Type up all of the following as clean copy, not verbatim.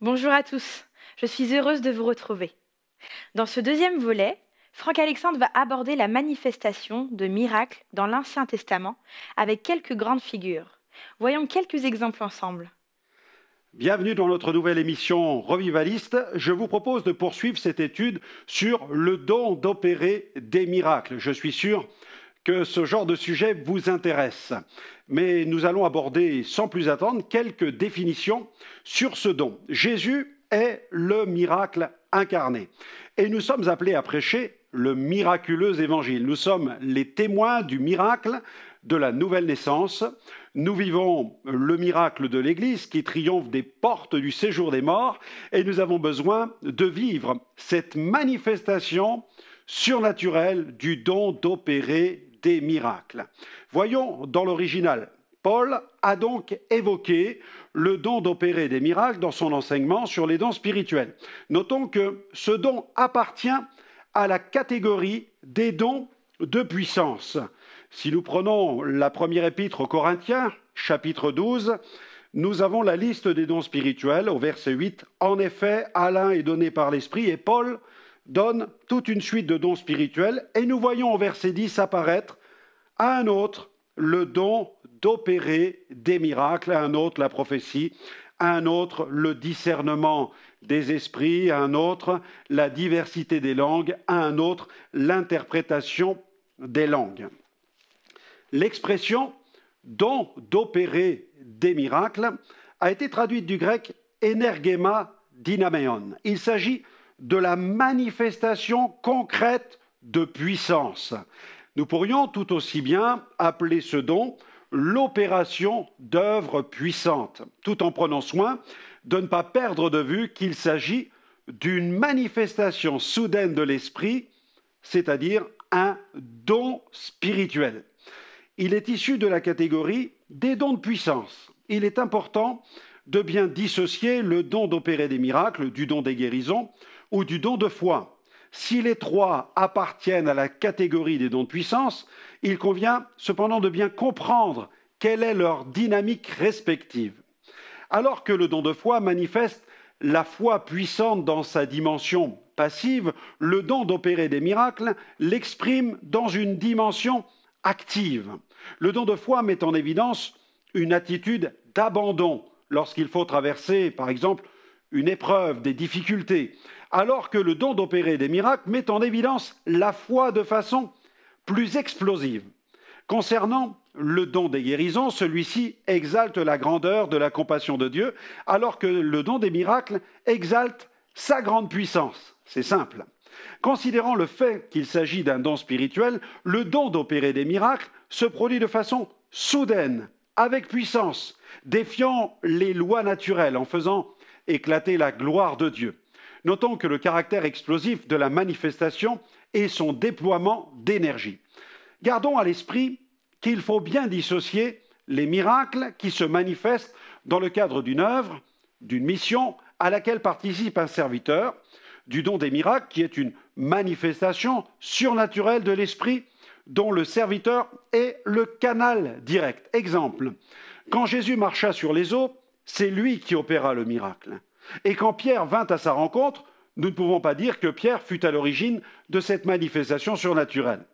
Bonjour à tous, je suis heureuse de vous retrouver. Dans ce deuxième volet, Franck Alexandre va aborder la manifestation de miracles dans l'Ancien Testament avec quelques grandes figures. Voyons quelques exemples ensemble. Bienvenue dans notre nouvelle émission Revivaliste. Je vous propose de poursuivre cette étude sur le don d'opérer des miracles. Je suis sûr que ce genre de sujet vous intéresse. Mais nous allons aborder sans plus attendre quelques définitions sur ce don. Jésus est le miracle incarné. Et nous sommes appelés à prêcher le miraculeux évangile. Nous sommes les témoins du miracle de la nouvelle naissance. Nous vivons le miracle de l'Église qui triomphe des portes du séjour des morts et nous avons besoin de vivre cette manifestation surnaturelle du don d'opérer des miracles. Voyons dans l'original. Paul a donc évoqué le don d'opérer des miracles dans son enseignement sur les dons spirituels. Notons que ce don appartient à la catégorie des dons de puissance. Si nous prenons la première épître aux Corinthiens, chapitre 12, nous avons la liste des dons spirituels au verset 8. En effet, à l'un est donné par l'Esprit et Paul donne toute une suite de dons spirituels et nous voyons au verset 10 apparaître à un autre le don d'opérer des miracles, à un autre la prophétie, à un autre le discernement des esprits, à un autre la diversité des langues, à un autre l'interprétation des langues. L'expression don d'opérer des miracles a été traduite du grec energema dynameon. Il s'agit de la manifestation concrète de puissance. Nous pourrions tout aussi bien appeler ce don l'opération d'œuvres puissantes, tout en prenant soin de ne pas perdre de vue qu'il s'agit d'une manifestation soudaine de l'esprit, c'est-à-dire un don spirituel. Il est issu de la catégorie des dons de puissance. Il est important de bien dissocier le don d'opérer des miracles du don des guérisons ou du don de foi. Si les trois appartiennent à la catégorie des dons de puissance, il convient cependant de bien comprendre quelle est leur dynamique respective. Alors que le don de foi manifeste la foi puissante dans sa dimension passive, le don d'opérer des miracles l'exprime dans une dimension active. Le don de foi met en évidence une attitude d'abandon lorsqu'il faut traverser, par exemple, une épreuve, des difficultés, alors que le don d'opérer des miracles met en évidence la foi de façon plus explosive. Concernant le don des guérisons, celui-ci exalte la grandeur de la compassion de Dieu, alors que le don des miracles exalte sa grande puissance. C'est simple. Considérant le fait qu'il s'agit d'un don spirituel, le don d'opérer des miracles se produit de façon soudaine, avec puissance, défiant les lois naturelles, en faisant éclater la gloire de Dieu. Notons que le caractère explosif de la manifestation est son déploiement d'énergie. Gardons à l'esprit qu'il faut bien dissocier les miracles qui se manifestent dans le cadre d'une œuvre, d'une mission à laquelle participe un serviteur, du don des miracles qui est une manifestation surnaturelle de l'esprit dont le serviteur est le canal direct. Exemple, quand Jésus marcha sur les eaux, c'est lui qui opéra le miracle. Et quand Pierre vint à sa rencontre, nous ne pouvons pas dire que Pierre fut à l'origine de cette manifestation surnaturelle.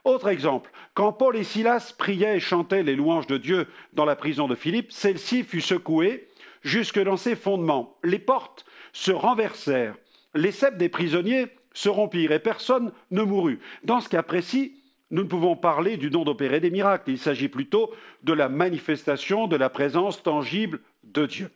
Autre exemple, quand Paul et Silas priaient et chantaient les louanges de Dieu dans la prison de Philippe, celle-ci fut secouée jusque dans ses fondements. Les portes se renversèrent, les ceps des prisonniers se rompirent et personne ne mourut. Dans ce cas précis, nous ne pouvons parler du don d'opérer des miracles. Il s'agit plutôt de la manifestation de la présence tangible de Dieu.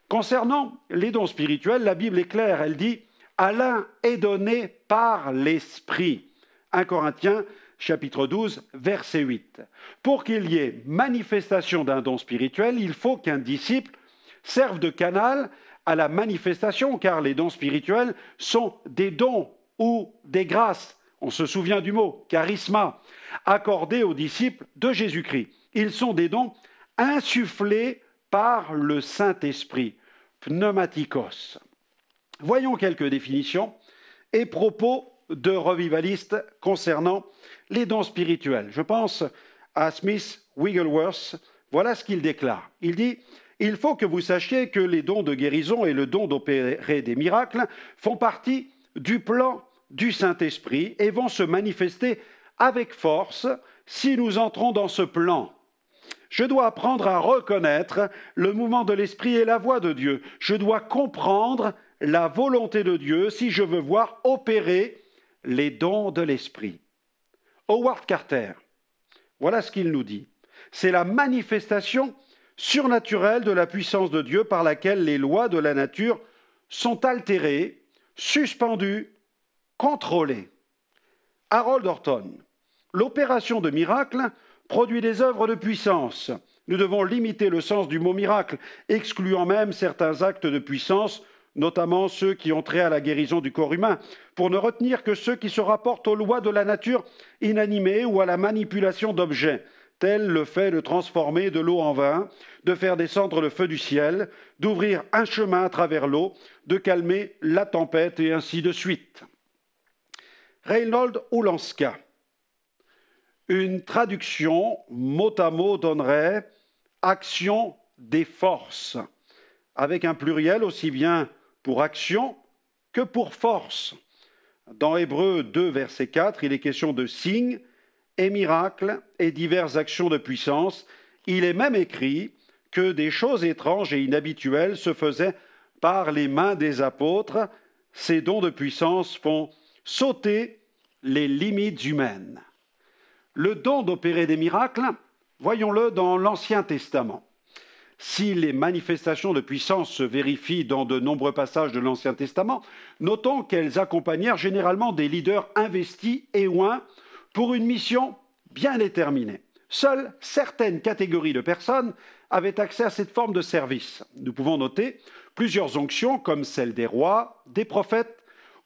Concernant les dons spirituels, la Bible est claire. Elle dit « à l'un est donné par l'Esprit ». 1 Corinthiens, chapitre 12, verset 8. Pour qu'il y ait manifestation d'un don spirituel, il faut qu'un disciple serve de canal à la manifestation, car les dons spirituels sont des dons ou des grâces. On se souvient du mot charisma, accordés aux disciples de Jésus-Christ. Ils sont des dons insufflés par le Saint-Esprit, pneumatikos. Voyons quelques définitions et propos de revivalistes concernant les dons spirituels. Je pense à Smith Wigglesworth. Voilà ce qu'il déclare. Il dit Il faut que vous sachiez que les dons de guérison et le don d'opérer des miracles font partie du plan du Saint-Esprit et vont se manifester avec force si nous entrons dans ce plan. Je dois apprendre à reconnaître le mouvement de l'Esprit et la voix de Dieu. Je dois comprendre la volonté de Dieu si je veux voir opérer les dons de l'Esprit. Howard Carter, voilà ce qu'il nous dit. C'est la manifestation surnaturelle de la puissance de Dieu par laquelle les lois de la nature sont altérées, suspendues, contrôlées. Harold Orton, l'opération de miracle produit des œuvres de puissance. Nous devons limiter le sens du mot miracle, excluant même certains actes de puissance, notamment ceux qui ont trait à la guérison du corps humain, pour ne retenir que ceux qui se rapportent aux lois de la nature inanimée ou à la manipulation d'objets, tel le fait de transformer de l'eau en vin, de faire descendre le feu du ciel, d'ouvrir un chemin à travers l'eau, de calmer la tempête et ainsi de suite. Reinhold Ulanska, une traduction mot à mot donnerait « action des forces », avec un pluriel aussi bien pour action que pour force. Dans Hébreux 2, verset 4, il est question de signes et miracles et diverses actions de puissance. Il est même écrit que des choses étranges et inhabituelles se faisaient par les mains des apôtres. Ces dons de puissance font sauter les limites humaines. Le don d'opérer des miracles, voyons-le dans l'Ancien Testament. Si les manifestations de puissance se vérifient dans de nombreux passages de l'Ancien Testament, notons qu'elles accompagnèrent généralement des leaders investis et oints pour une mission bien déterminée. Seules certaines catégories de personnes avaient accès à cette forme de service. Nous pouvons noter plusieurs onctions comme celle des rois, des prophètes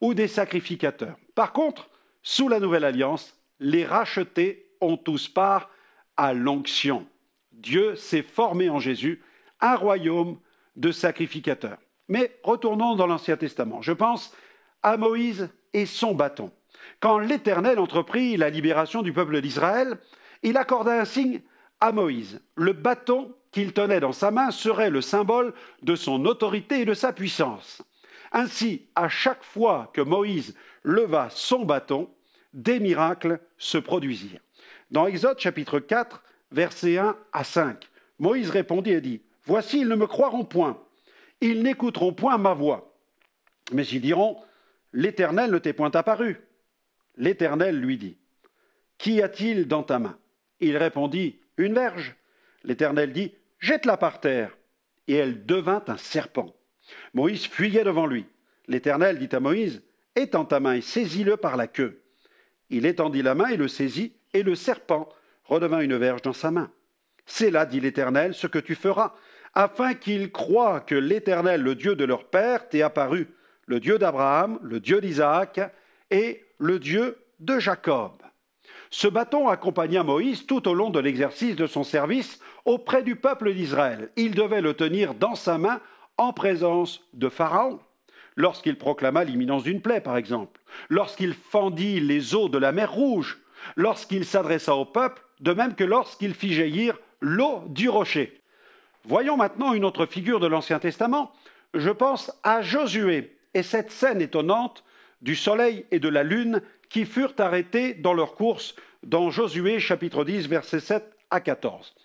ou des sacrificateurs. Par contre, sous la Nouvelle Alliance, les rachetés ont tous part à l'onction. Dieu s'est formé en Jésus un royaume de sacrificateurs. Mais retournons dans l'Ancien Testament. Je pense à Moïse et son bâton. Quand l'Éternel entreprit la libération du peuple d'Israël, il accorda un signe à Moïse. Le bâton qu'il tenait dans sa main serait le symbole de son autorité et de sa puissance. Ainsi, à chaque fois que Moïse leva son bâton, des miracles se produisirent. Dans Exode chapitre 4, versets 1 à 5, Moïse répondit et dit : « Voici, ils ne me croiront point, ils n'écouteront point ma voix. Mais ils diront : l'Éternel ne t'est point apparu. L'Éternel lui dit : Qu'y a-t-il dans ta main ? Il répondit : Une verge. L'Éternel dit : Jette-la par terre. Et elle devint un serpent. Moïse fuyait devant lui. L'Éternel dit à Moïse : Étends ta main et saisis-le par la queue. Il étendit la main et le saisit, et le serpent redevint une verge dans sa main. C'est là, dit l'Éternel, ce que tu feras, afin qu'ils croient que l'Éternel, le Dieu de leur père, t'est apparu, le Dieu d'Abraham, le Dieu d'Isaac et le Dieu de Jacob. Ce bâton accompagna Moïse tout au long de l'exercice de son service auprès du peuple d'Israël. Il devait le tenir dans sa main en présence de Pharaon, lorsqu'il proclama l'imminence d'une plaie, par exemple, lorsqu'il fendit les eaux de la mer Rouge, lorsqu'il s'adressa au peuple, de même que lorsqu'il fit jaillir l'eau du rocher. Voyons maintenant une autre figure de l'Ancien Testament. Je pense à Josué et cette scène étonnante du soleil et de la lune qui furent arrêtés dans leur course dans Josué chapitre 10, versets 7 à 14.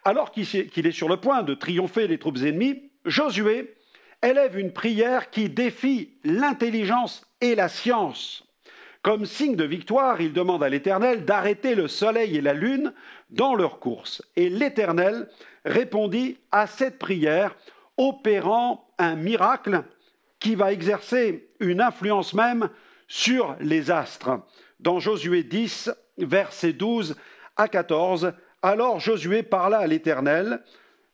Alors qu'il est sur le point de triompher des troupes ennemies, Josué élève une prière qui défie l'intelligence et la science. Comme signe de victoire, il demande à l'Éternel d'arrêter le soleil et la lune dans leur course. Et l'Éternel répondit à cette prière, opérant un miracle qui va exercer une influence même sur les astres. Dans Josué 10, versets 12 à 14, alors Josué parla à l'Éternel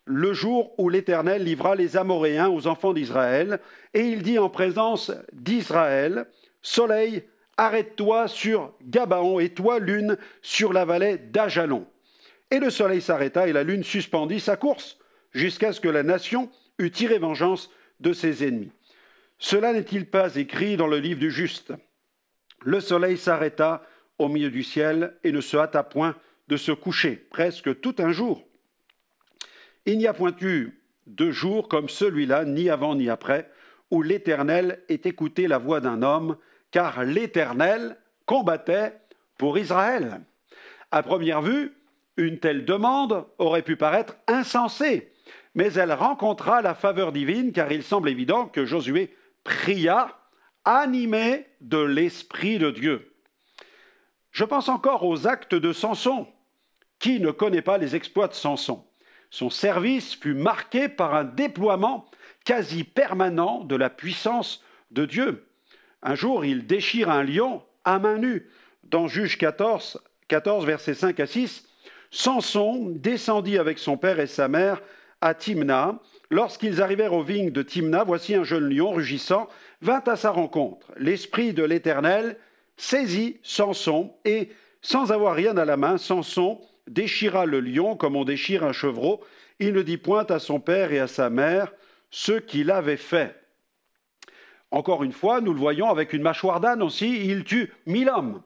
le jour où l'Éternel livra les Amoréens aux enfants d'Israël, et il dit en présence d'Israël : Soleil, arrête-toi sur Gabaon, et toi, lune, sur la vallée d'Ajalon. Et le soleil s'arrêta, et la lune suspendit sa course, jusqu'à ce que la nation eût tiré vengeance de ses ennemis. Cela n'est-il pas écrit dans le livre du juste ? Le soleil s'arrêta au milieu du ciel et ne se hâta point de se coucher, presque tout un jour. Il n'y a point eu de jour comme celui-là, ni avant ni après, où l'Éternel ait écouté la voix d'un homme, car l'Éternel combattait pour Israël. À première vue, une telle demande aurait pu paraître insensée, mais elle rencontra la faveur divine, car il semble évident que Josué pria, animé de l'Esprit de Dieu. Je pense encore aux actes de Samson. Qui ne connaît pas les exploits de Samson? Son service fut marqué par un déploiement quasi permanent de la puissance de Dieu. Un jour, il déchire un lion à main nue. Dans Juge 14, versets 5 à 6, Samson descendit avec son père et sa mère à Timna. Lorsqu'ils arrivèrent aux vignes de Timna, voici un jeune lion rugissant vint à sa rencontre. L'Esprit de l'Éternel saisit Samson et, sans avoir rien à la main, Samson déchira le lion comme on déchire un chevreau. Il ne dit point à son père et à sa mère ce qu'il avait fait. Encore une fois, nous le voyons avec une mâchoire d'âne aussi, il tue 1000 hommes.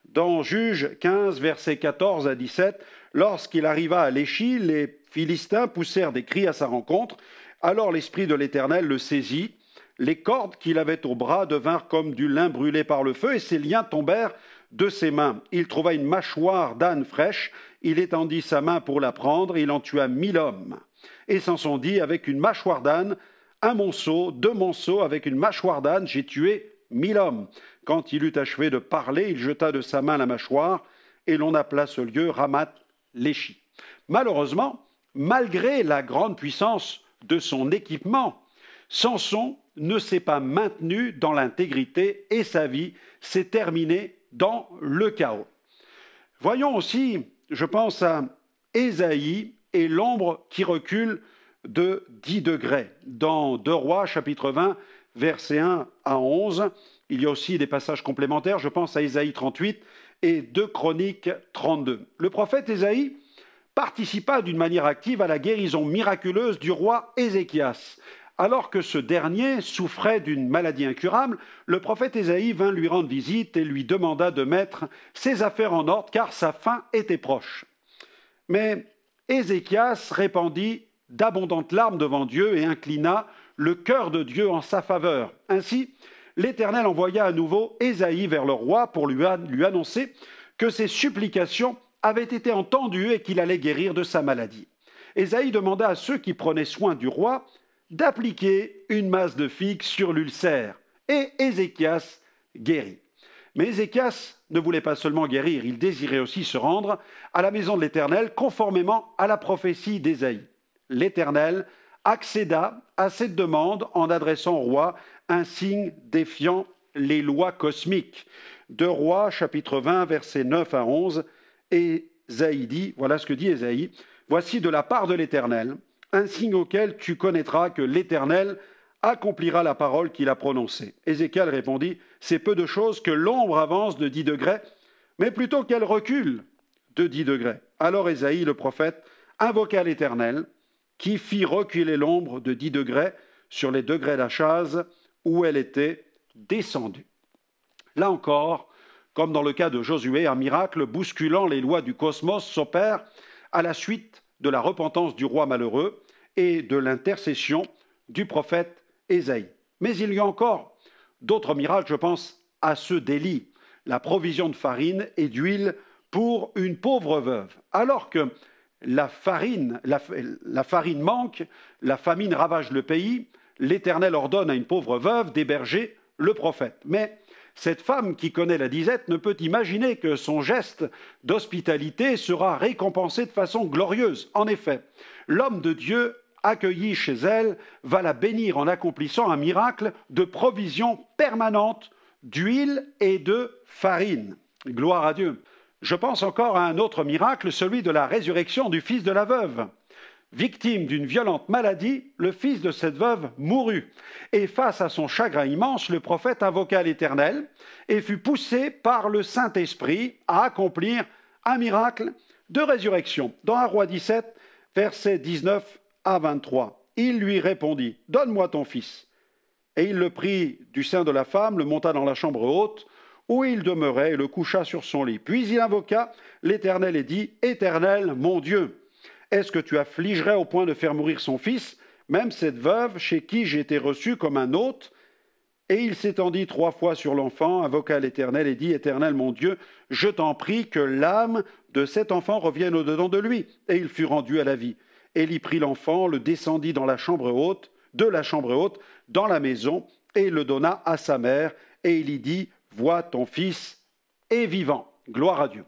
Dans Juge 15, versets 14 à 17, lorsqu'il arriva à Léchi, les Philistins poussèrent des cris à sa rencontre. Alors l'Esprit de l'Éternel le saisit. Les cordes qu'il avait au bras devinrent comme du lin brûlé par le feu, et ses liens tombèrent de ses mains. Il trouva une mâchoire d'âne fraîche, il étendit sa main pour la prendre, il en tua 1000 hommes. Et Samson dit, avec une mâchoire d'âne, un monceau, 2 monceaux, avec une mâchoire d'âne, j'ai tué 1000 hommes. Quand il eut achevé de parler, il jeta de sa main la mâchoire, et l'on appela ce lieu Ramath-Léchi. Malheureusement, malgré la grande puissance de son équipement, Samson ne s'est pas maintenu dans l'intégrité et sa vie s'est terminée dans le chaos. Voyons aussi, je pense à Ésaïe et l'ombre qui recule de 10 degrés. Dans 2 Rois, chapitre 20, versets 1 à 11, il y a aussi des passages complémentaires, je pense à Ésaïe 38 et 2 Chroniques 32. Le prophète Ésaïe participa d'une manière active à la guérison miraculeuse du roi Ézéchias. Alors que ce dernier souffrait d'une maladie incurable, le prophète Ésaïe vint lui rendre visite et lui demanda de mettre ses affaires en ordre car sa fin était proche. Mais Ézéchias répandit d'abondantes larmes devant Dieu et inclina le cœur de Dieu en sa faveur. Ainsi, l'Éternel envoya à nouveau Ésaïe vers le roi pour lui annoncer que ses supplications avaient été entendues et qu'il allait guérir de sa maladie. Ésaïe demanda à ceux qui prenaient soin du roi d'appliquer une masse de figues sur l'ulcère, et Ézéchias guérit. Mais Ézéchias ne voulait pas seulement guérir, il désirait aussi se rendre à la maison de l'Éternel, conformément à la prophétie d'Ésaïe. L'Éternel accéda à cette demande en adressant au roi un signe défiant les lois cosmiques. 2 Rois, chapitre 20, versets 9 à 11, Ésaïe dit, voilà ce que dit Ésaïe, « Voici de la part de l'Éternel un signe auquel tu connaîtras que l'Éternel accomplira la parole qu'il a prononcée. » Ézéchiel répondit, « C'est peu de choses que l'ombre avance de 10 degrés, mais plutôt qu'elle recule de 10 degrés. » Alors Ésaïe, le prophète, invoqua l'Éternel, qui fit reculer l'ombre de 10 degrés sur les degrés d'Achaz où elle était descendue. Là encore, comme dans le cas de Josué, un miracle bousculant les lois du cosmos s'opère à la suite de la repentance du roi malheureux et de l'intercession du prophète Ésaïe. Mais il y a encore d'autres miracles, je pense à ceux d'Élie, la provision de farine et d'huile pour une pauvre veuve. Alors que la farine manque, la famine ravage le pays, l'Éternel ordonne à une pauvre veuve d'héberger le prophète. Mais cette femme qui connaît la disette ne peut imaginer que son geste d'hospitalité sera récompensé de façon glorieuse. En effet, l'homme de Dieu accueilli chez elle va la bénir en accomplissant un miracle de provision permanente d'huile et de farine. Gloire à Dieu. Je pense encore à un autre miracle, celui de la résurrection du fils de la veuve. Victime d'une violente maladie, le fils de cette veuve mourut. Et face à son chagrin immense, le prophète invoqua l'Éternel et fut poussé par le Saint-Esprit à accomplir un miracle de résurrection. Dans 1 Roi 17, versets 19 à 23, il lui répondit, « Donne-moi ton fils. » Et il le prit du sein de la femme, le monta dans la chambre haute, où il demeurait, et le coucha sur son lit. Puis il invoqua l'Éternel et dit, « Éternel, mon Dieu, est-ce que tu affligerais au point de faire mourir son fils, même cette veuve chez qui j'ai été reçu comme un hôte. Et il s'étendit 3 fois sur l'enfant, invoqua l'Éternel et dit, Éternel mon Dieu, je t'en prie que l'âme de cet enfant revienne au-dedans de lui. Et il fut rendu à la vie. Élie prit l'enfant, le descendit dans la chambre haute, de la chambre haute, dans la maison, et le donna à sa mère. Et il y dit, vois, ton fils est vivant. Gloire à Dieu.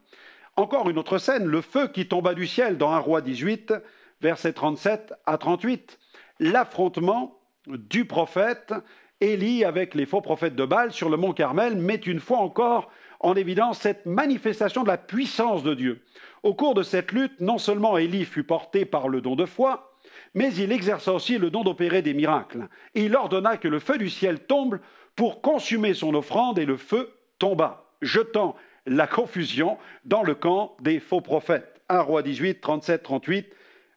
Encore une autre scène, le feu qui tomba du ciel dans 1 Roi 18, versets 37 à 38. L'affrontement du prophète Élie avec les faux prophètes de Baal sur le mont Carmel met une fois encore en évidence cette manifestation de la puissance de Dieu. Au cours de cette lutte, non seulement Élie fut porté par le don de foi, mais il exerça aussi le don d'opérer des miracles. Et il ordonna que le feu du ciel tombe pour consumer son offrande, et le feu tomba, jetant la confusion dans le camp des faux prophètes. 1 Roi 18, 37, 38.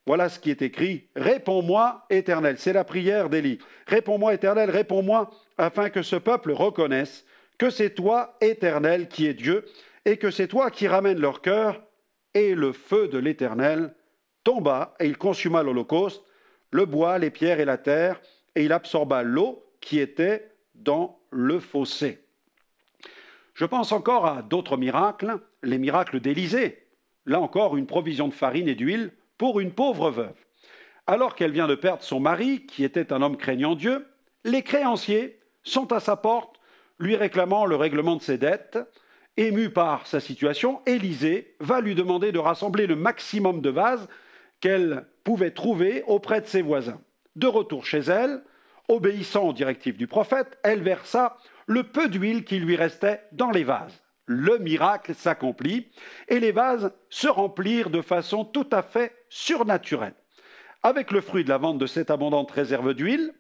Voilà ce qui est écrit. Réponds-moi, Éternel. C'est la prière d'Élie. Réponds-moi, Éternel, réponds-moi, afin que ce peuple reconnaisse que c'est toi, Éternel, qui es Dieu, et que c'est toi qui ramènes leur cœur. Et le feu de l'Éternel tomba, et il consuma l'holocauste, le bois, les pierres et la terre, et il absorba l'eau qui était dans le fossé. Je pense encore à d'autres miracles, les miracles d'Élisée. Là encore, une provision de farine et d'huile pour une pauvre veuve. Alors qu'elle vient de perdre son mari, qui était un homme craignant Dieu, les créanciers sont à sa porte, lui réclamant le règlement de ses dettes. Ému par sa situation, Élisée va lui demander de rassembler le maximum de vases qu'elle pouvait trouver auprès de ses voisins. De retour chez elle, obéissant aux directives du prophète, elle versa le peu d'huile qui lui restait dans les vases. Le miracle s'accomplit et les vases se remplirent de façon tout à fait surnaturelle. Avec le fruit de la vente de cette abondante réserve d'huile,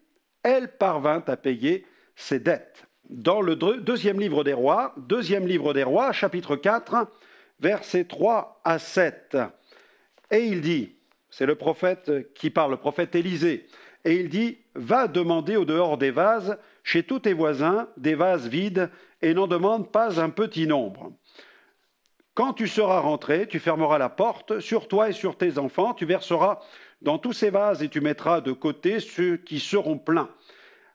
elle parvint à payer ses dettes. Dans le deuxième livre des rois, chapitre 4, versets 3 à 7. Et il dit, c'est le prophète qui parle, le prophète Élisée, et il dit, va demander au dehors des vases, chez tous tes voisins, des vases vides, et n'en demande pas un petit nombre. Quand tu seras rentré, tu fermeras la porte sur toi et sur tes enfants, tu verseras dans tous ces vases et tu mettras de côté ceux qui seront pleins.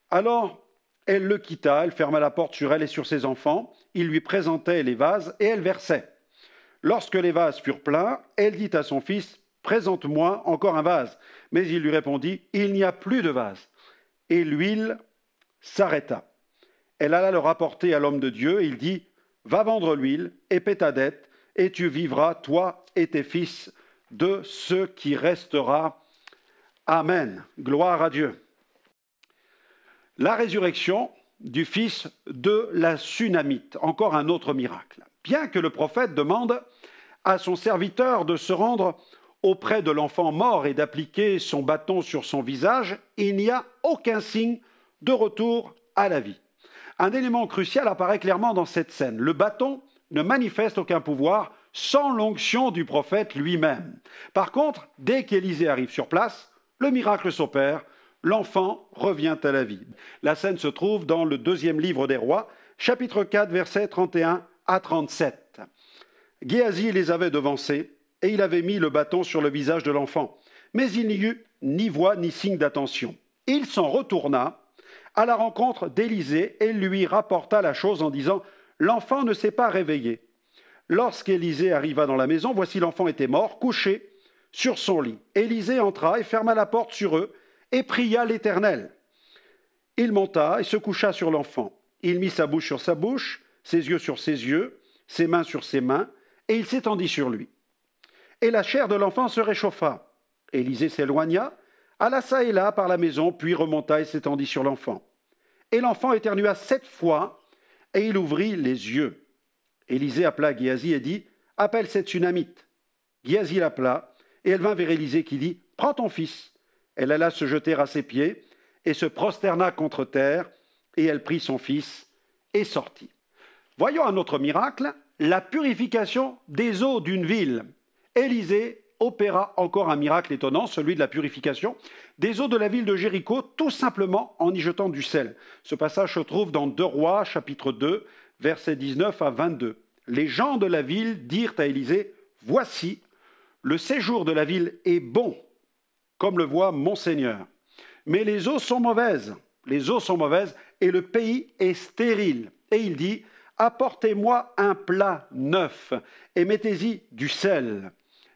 Alors, elle le quitta, elle ferma la porte sur elle et sur ses enfants, il lui présentait les vases et elle versait. Lorsque les vases furent pleins, elle dit à son fils, présente-moi encore un vase. Mais il lui répondit, il n'y a plus de vase. Et l'huile s'arrêta. Elle alla le rapporter à l'homme de Dieu, et il dit, va vendre l'huile et paie ta dette, et tu vivras, toi et tes fils, de ce qui restera. Amen. Gloire à Dieu. La résurrection du fils de la Sunamite, encore un autre miracle. Bien que le prophète demande à son serviteur de se rendre auprès de l'enfant mort et d'appliquer son bâton sur son visage, il n'y a aucun signe de retour à la vie. Un élément crucial apparaît clairement dans cette scène. Le bâton ne manifeste aucun pouvoir sans l'onction du prophète lui-même. Par contre, dès qu'Élisée arrive sur place, le miracle s'opère, l'enfant revient à la vie. La scène se trouve dans le deuxième livre des rois, chapitre 4, versets 31 à 37. Géasi les avait devancés, et il avait mis le bâton sur le visage de l'enfant. Mais il n'y eut ni voix ni signe d'attention. Il s'en retourna à la rencontre d'Élisée et lui rapporta la chose en disant « L'enfant ne s'est pas réveillé. » Lorsqu'Élisée arriva dans la maison, voici l'enfant était mort, couché sur son lit. Élisée entra et ferma la porte sur eux et pria l'Éternel. Il monta et se coucha sur l'enfant. Il mit sa bouche sur sa bouche, ses yeux sur ses yeux, ses mains sur ses mains, et il s'étendit sur lui. Et la chair de l'enfant se réchauffa. Élisée s'éloigna, alla çà et là par la maison, puis remonta et s'étendit sur l'enfant. Et l'enfant éternua 7 fois, et il ouvrit les yeux. Élisée appela Géasi et dit, « Appelle cette Sunamite. » Géasi l'appela, et elle vint vers Élisée qui dit, « Prends ton fils. » Elle alla se jeter à ses pieds, et se prosterna contre terre, et elle prit son fils, et sortit. Voyons un autre miracle, la purification des eaux d'une ville. Élisée opéra encore un miracle étonnant, celui de la purification des eaux de la ville de Jéricho, tout simplement en y jetant du sel. Ce passage se trouve dans 2 Rois, chapitre 2, versets 19 à 22. Les gens de la ville dirent à Élisée, « Voici, le séjour de la ville est bon, comme le voit mon Seigneur. mais les eaux sont mauvaises. Les eaux sont mauvaises et le pays est stérile. Et il dit, apportez-moi un plat neuf et mettez-y du sel.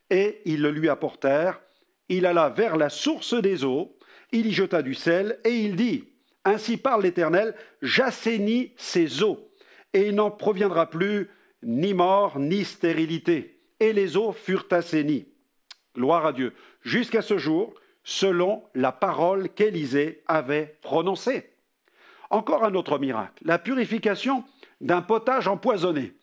Et ils le lui apportèrent. Il alla vers la source des eaux, il y jeta du sel et il dit, ainsi parle l'Éternel, j'assainis ces eaux et il n'en proviendra plus ni mort ni stérilité. Et les eaux furent assainies. Gloire à Dieu. Jusqu'à ce jour, selon la parole qu'Élisée avait prononcée. Encore un autre miracle, la purification d'un potage empoisonné.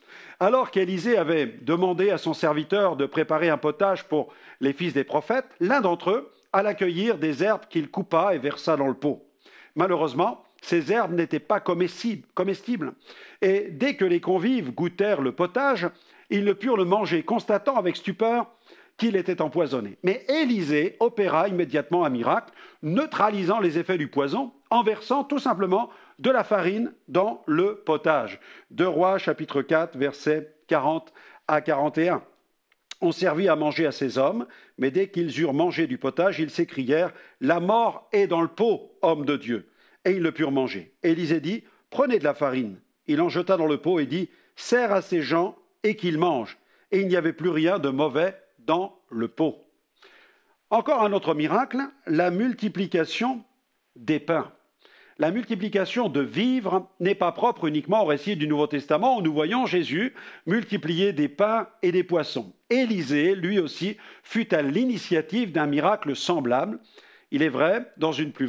Alors qu'Élisée avait demandé à son serviteur de préparer un potage pour les fils des prophètes, l'un d'entre eux alla cueillir des herbes qu'il coupa et versa dans le pot. Malheureusement, ces herbes n'étaient pas comestibles. Et dès que les convives goûtèrent le potage, ils ne purent le manger, constatant avec stupeur qu'il était empoisonné. Mais Élisée opéra immédiatement un miracle, neutralisant les effets du poison en versant tout simplement de la farine dans le potage. 2 Rois, chapitre 4, versets 40 à 41. On servit à manger à ces hommes, mais dès qu'ils eurent mangé du potage, ils s'écrièrent « La mort est dans le pot, homme de Dieu !» Et ils ne purent manger. Élisée dit « Prenez de la farine. » Il en jeta dans le pot et dit « Sers à ces gens et qu'ils mangent. » Et il n'y avait plus rien de mauvais dans le pot. Encore un autre miracle, la multiplication des pains. La multiplication de vivres n'est pas propre uniquement au récit du Nouveau Testament où nous voyons Jésus multiplier des pains et des poissons. Élisée, lui aussi, fut à l'initiative d'un miracle semblable. Il est vrai, dans une plus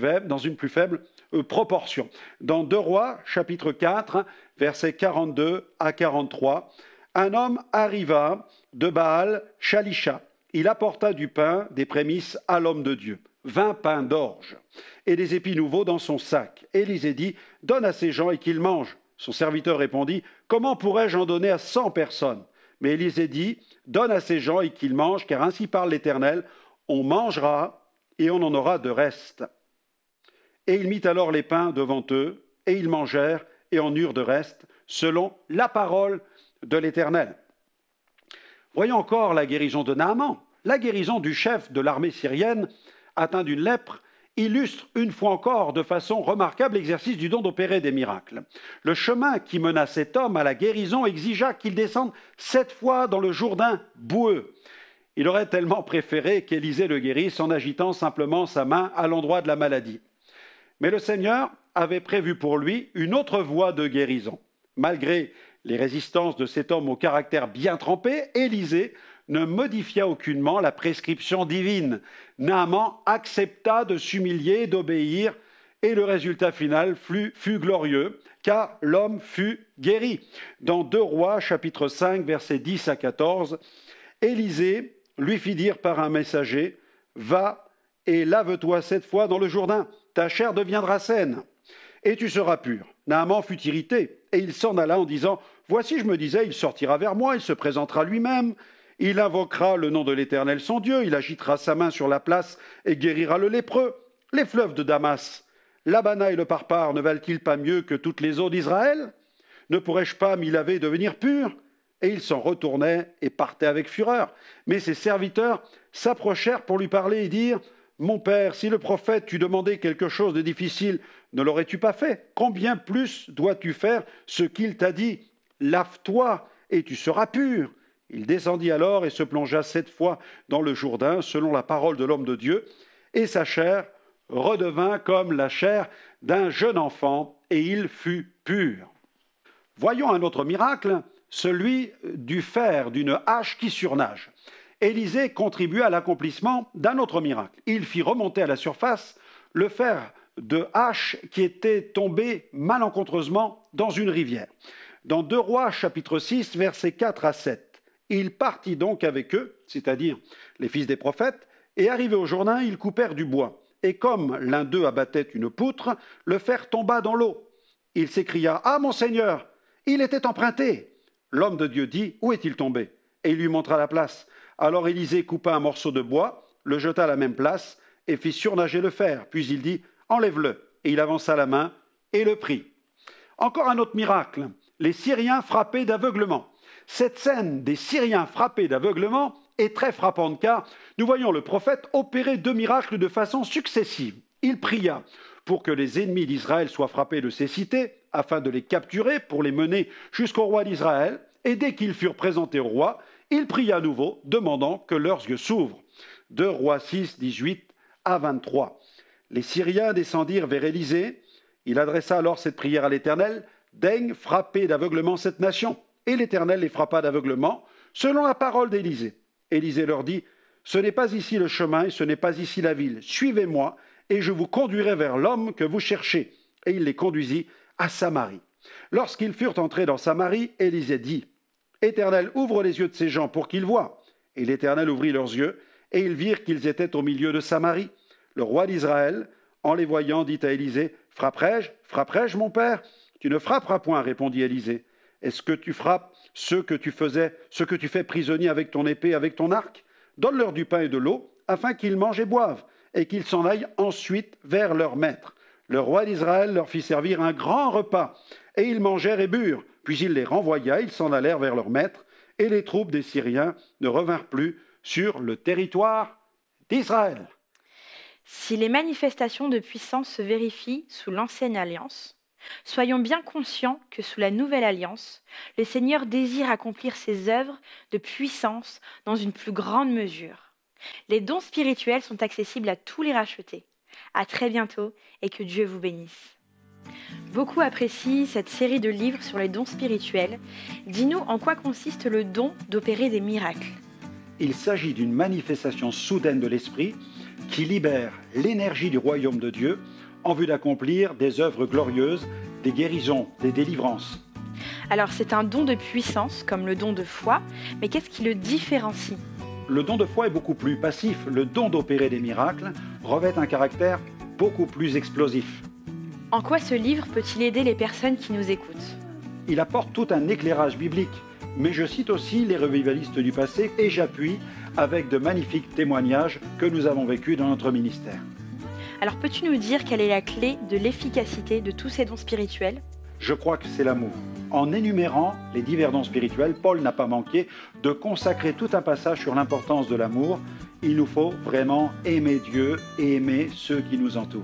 faible proportion. Dans 2 Rois, chapitre 4, versets 42 à 43, un homme arriva de Baal Shalisha. Il apporta du pain, des prémices à l'homme de Dieu, 20 pains d'orge et des épis nouveaux dans son sac. Élisée dit, donne à ces gens et qu'ils mangent. Son serviteur répondit, comment pourrais-je en donner à 100 personnes? Mais Élisée dit, donne à ces gens et qu'ils mangent, car ainsi parle l'Éternel, on mangera et on en aura de reste. Et il mit alors les pains devant eux, et ils mangèrent et en eurent de reste, selon la parole de l'Éternel. Voyons encore la guérison de Naaman. La guérison du chef de l'armée syrienne atteint d'une lèpre illustre une fois encore de façon remarquable l'exercice du don d'opérer des miracles. Le chemin qui mena cet homme à la guérison exigea qu'il descende 7 fois dans le Jourdain boueux. Il aurait tellement préféré qu'Élisée le guérisse en agitant simplement sa main à l'endroit de la maladie. Mais le Seigneur avait prévu pour lui une autre voie de guérison. Malgré les résistances de cet homme au caractère bien trempé, Élisée ne modifia aucunement la prescription divine. Naaman accepta de s'humilier et d'obéir, et le résultat final fut glorieux, car l'homme fut guéri. Dans 2 Rois, chapitre 5, versets 10 à 14, Élisée lui fit dire par un messager, « Va et lave-toi 7 fois dans le Jourdain, ta chair deviendra saine, et tu seras pur. » Naaman fut irrité, et il s'en alla en disant, « Voici, je me disais, il sortira vers moi, il se présentera lui-même. » Il invoquera le nom de l'Éternel son Dieu, il agitera sa main sur la place et guérira le lépreux. Les fleuves de Damas, l'Abana et le Parpar ne valent-ils pas mieux que toutes les eaux d'Israël? Ne pourrais-je pas m'y laver et devenir pur? Et il s'en retournait et partait avec fureur. Mais ses serviteurs s'approchèrent pour lui parler et dire, « Mon père, si le prophète t'eût demandé quelque chose de difficile, ne l'aurais-tu pas fait? Combien plus dois-tu faire ce qu'il t'a dit? Lave-toi et tu seras pur. » Il descendit alors et se plongea 7 fois dans le Jourdain, selon la parole de l'homme de Dieu, et sa chair redevint comme la chair d'un jeune enfant, et il fut pur. Voyons un autre miracle, celui du fer d'une hache qui surnage. Élisée contribua à l'accomplissement d'un autre miracle. Il fit remonter à la surface le fer de hache qui était tombé malencontreusement dans une rivière. Dans 2 Rois, chapitre 6, versets 4 à 7. Il partit donc avec eux, c'est-à-dire les fils des prophètes, et arrivés au Jourdain, ils coupèrent du bois. Et comme l'un d'eux abattait une poutre, le fer tomba dans l'eau. Il s'écria, « Ah, mon Seigneur, il était emprunté !» L'homme de Dieu dit, « Où est-il tombé ?» Et il lui montra la place. Alors Élisée coupa un morceau de bois, le jeta à la même place, et fit surnager le fer. Puis il dit, « Enlève-le !» Et il avança la main et le prit. Encore un autre miracle, les Syriens frappés d'aveuglement. Cette scène des Syriens frappés d'aveuglement est très frappante car nous voyons le prophète opérer 2 miracles de façon successive. Il pria pour que les ennemis d'Israël soient frappés de ces cités, afin de les capturer pour les mener jusqu'au roi d'Israël. Et dès qu'ils furent présentés au roi, il pria à nouveau, demandant que leurs yeux s'ouvrent. 2 Rois 6, 18 à 23. Les Syriens descendirent vers Élisée. Il adressa alors cette prière à l'Éternel: daigne frapper d'aveuglement cette nation. Et l'Éternel les frappa d'aveuglement, selon la parole d'Élisée. Élisée leur dit: ce n'est pas ici le chemin et ce n'est pas ici la ville. Suivez-moi et je vous conduirai vers l'homme que vous cherchez. Et il les conduisit à Samarie. Lorsqu'ils furent entrés dans Samarie, Élisée dit: Éternel, ouvre les yeux de ces gens pour qu'ils voient. Et l'Éternel ouvrit leurs yeux, et ils virent qu'ils étaient au milieu de Samarie. Le roi d'Israël, en les voyant, dit à Élisée: frapperai-je, mon père? Tu ne frapperas point, répondit Élisée. Est-ce que tu frappes ceux que tu fais prisonniers avec ton épée, avec ton arc? Donne-leur du pain et de l'eau, afin qu'ils mangent et boivent, et qu'ils s'en aillent ensuite vers leur maître. Le roi d'Israël leur fit servir un grand repas, et ils mangèrent et burent. Puis il les renvoya, ils s'en allèrent vers leur maître, et les troupes des Syriens ne revinrent plus sur le territoire d'Israël. Si les manifestations de puissance se vérifient sous l'ancienne alliance, soyons bien conscients que sous la nouvelle alliance, le Seigneur désire accomplir ses œuvres de puissance dans une plus grande mesure. Les dons spirituels sont accessibles à tous les rachetés. À très bientôt et que Dieu vous bénisse. Beaucoup apprécient cette série de livres sur les dons spirituels. Dis-nous en quoi consiste le don d'opérer des miracles. Il s'agit d'une manifestation soudaine de l'Esprit qui libère l'énergie du royaume de Dieu en vue d'accomplir des œuvres glorieuses, des guérisons, des délivrances. Alors c'est un don de puissance comme le don de foi, mais qu'est-ce qui le différencie ? Le don de foi est beaucoup plus passif. Le don d'opérer des miracles revêt un caractère beaucoup plus explosif. En quoi ce livre peut-il aider les personnes qui nous écoutent ? Il apporte tout un éclairage biblique, mais je cite aussi les revivalistes du passé et j'appuie avec de magnifiques témoignages que nous avons vécus dans notre ministère. Alors peux-tu nous dire quelle est la clé de l'efficacité de tous ces dons spirituels ? Je crois que c'est l'amour. En énumérant les divers dons spirituels, Paul n'a pas manqué de consacrer tout un passage sur l'importance de l'amour. Il nous faut vraiment aimer Dieu et aimer ceux qui nous entourent.